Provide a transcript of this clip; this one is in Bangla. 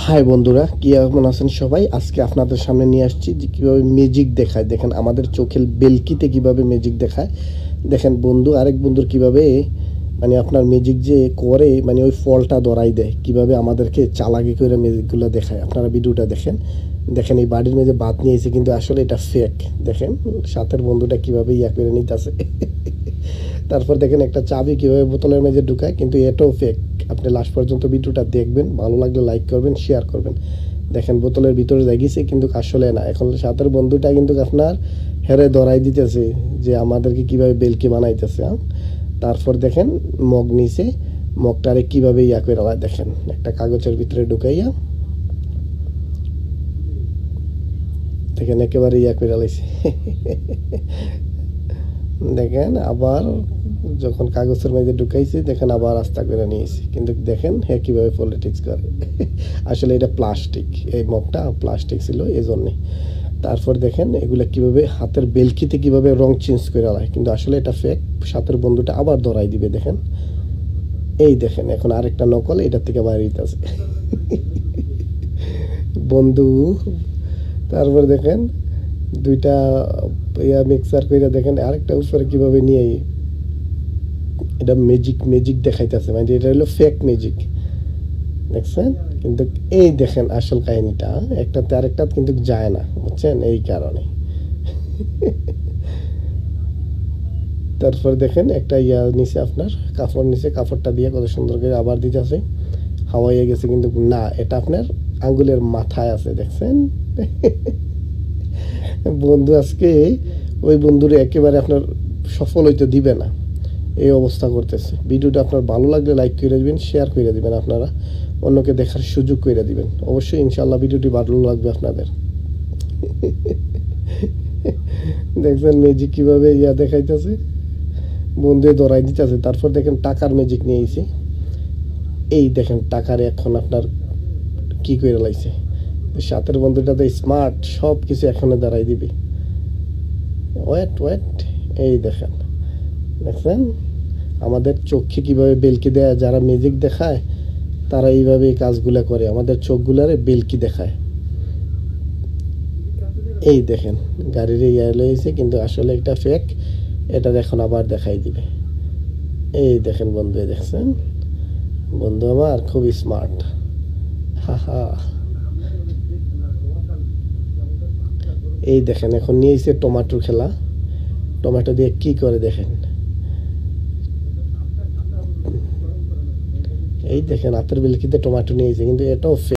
হাই বন্ধুরা, কেমন আছেন সবাই? আজকে আপনাদের সামনে নিয়ে আসছি যে কীভাবে ম্যাজিক দেখায়। দেখেন আমাদের চোখের বেলকিতে কিভাবে ম্যাজিক দেখায়। দেখেন বন্ধু আরেক বন্ধুর কিভাবে মানে আপনার ম্যাজিক যে করে মানে ওই ফলটা ধরাই দেয়, কিভাবে আমাদেরকে চালাকি করে ম্যাজিকগুলো দেখায়। আপনারা ভিডিওটা দেখেন। দেখেন এই বাড়ির মেঝে বাত নিয়েছে কিন্তু আসলে এটা ফেক। দেখেন সাথের বন্ধুটা কিভাবে ইয়া করে নিতেছে। তারপর দেখেন একটা চাবি কীভাবে বোতলের মেঝে ঢুকায়, কিন্তু এটাও ফেক। আপনি লাস্ট পর্যন্ত ভিডিওটা দেখবেন, ভালো লাগলে লাইক করবেন, শেয়ার করবেন। দেখেন বোতলের ভিতরে জাগিয়েছে কিন্তু আসলে না। এখন সাথের বন্ধুটা কিন্তু আপনার হেরে ধরাই দিতেছে যে আমাদেরকে কিভাবে বেলকি বানাইতেছে। তারপর দেখেন মগ নিচে, মগটারে কিভাবে ইয়া করে দেখেন একটা কাগজের ভিতরে ঢুকাইয়া দেখেন একেবারে ইয়া করে লাইছে। দেখেন আবার যখন কাগজের মধ্যে ঢুকাইছে দেখেন আবার রাস্তা করে নিয়েছি, কিন্তু দেখেন হ্যাঁ কীভাবে পলিটিক্স করে। আসলে এটা প্লাস্টিক, এই মগটা প্লাস্টিক ছিল এই জন্যে। তারপর দেখেন এগুলো কীভাবে হাতের বেলকিতে কীভাবে রং চেঞ্জ করে আলায়, কিন্তু আসলে এটা ফেক। সাথের বন্ধুটা আবার ধরাই দিবে। দেখেন এই দেখেন এখন আরেকটা নকল এটার থেকে বাইরে দিতেছে বন্ধু। তারপর দেখেন দুইটা ইয়া মিক্সার করে দেখেন আরেকটা উপরে কীভাবে নিয়ে এটা ম্যাজিক দেখাইতেছে, মানে এটা হলো ফেক ম্যাজিক। দেখছেন? কিন্তু এই দেখেন আসল কাহিনীটা, একটাতে আরেকটা কিন্তু যায় না, বুঝছেন? এই কারণে। তারপর দেখেন একটা ইয়া নিচে আপনার কাপড় নিচে, কাপড়টা দিয়ে কত সুন্দর করে আবার দিতেছে। হাওয়াইয়ে গেছে কিন্তু না, এটা আপনার আঙ্গুলের মাথায় আছে। দেখছেন? বন্ধু আজকে ওই বন্ধুরে একেবারে আপনার সফল হইতে দিবে না, এই অবস্থা করতেছে। ভিডিওটা আপনার ভালো লাগলে লাইক করে দিবেন, শেয়ার করে দিবেন, আপনারা অন্যকে দেখার সুযোগ করে দিবেন। অবশ্যই ইনশাল্লাহ ভিডিওটি ভালো লাগবে আপনাদের। দেখছেন ম্যাজিক কীভাবে ইয়া দেখাইতেছে, বন্ধু ধরাই দিতেছে। তারপর দেখেন টাকার ম্যাজিক নিয়েছি। এই দেখেন টাকার এখন আপনার কি করে লাইছে। সাথের বন্ধুটা তো স্মার্ট, সব কিছু এখানে দাঁড়াই দিবে। ওয়েট এই দেখেন, দেখছেন আমাদের চোখে কীভাবে বেলকি দেয়। যারা ম্যাজিক দেখায় তারা এইভাবে এই কাজগুলো করে, আমাদের চোখগুলারে বেলকি দেখায়। এই দেখেন গাড়ির ইয়া লয়েছে কিন্তু আসলে এটা ফেক। এটা এখন আবার দেখাই দিবে। এই দেখেন বন্ধু, দেখছেন বন্ধু আমার খুব স্মার্ট। হা এই দেখেন এখন নিয়েছে টমেটো খেলা, টমেটো দিয়ে কি করে দেখেন। এই দেখেন হাতের বেলকিতে টমেটো নিয়েছে কিন্তু এটাও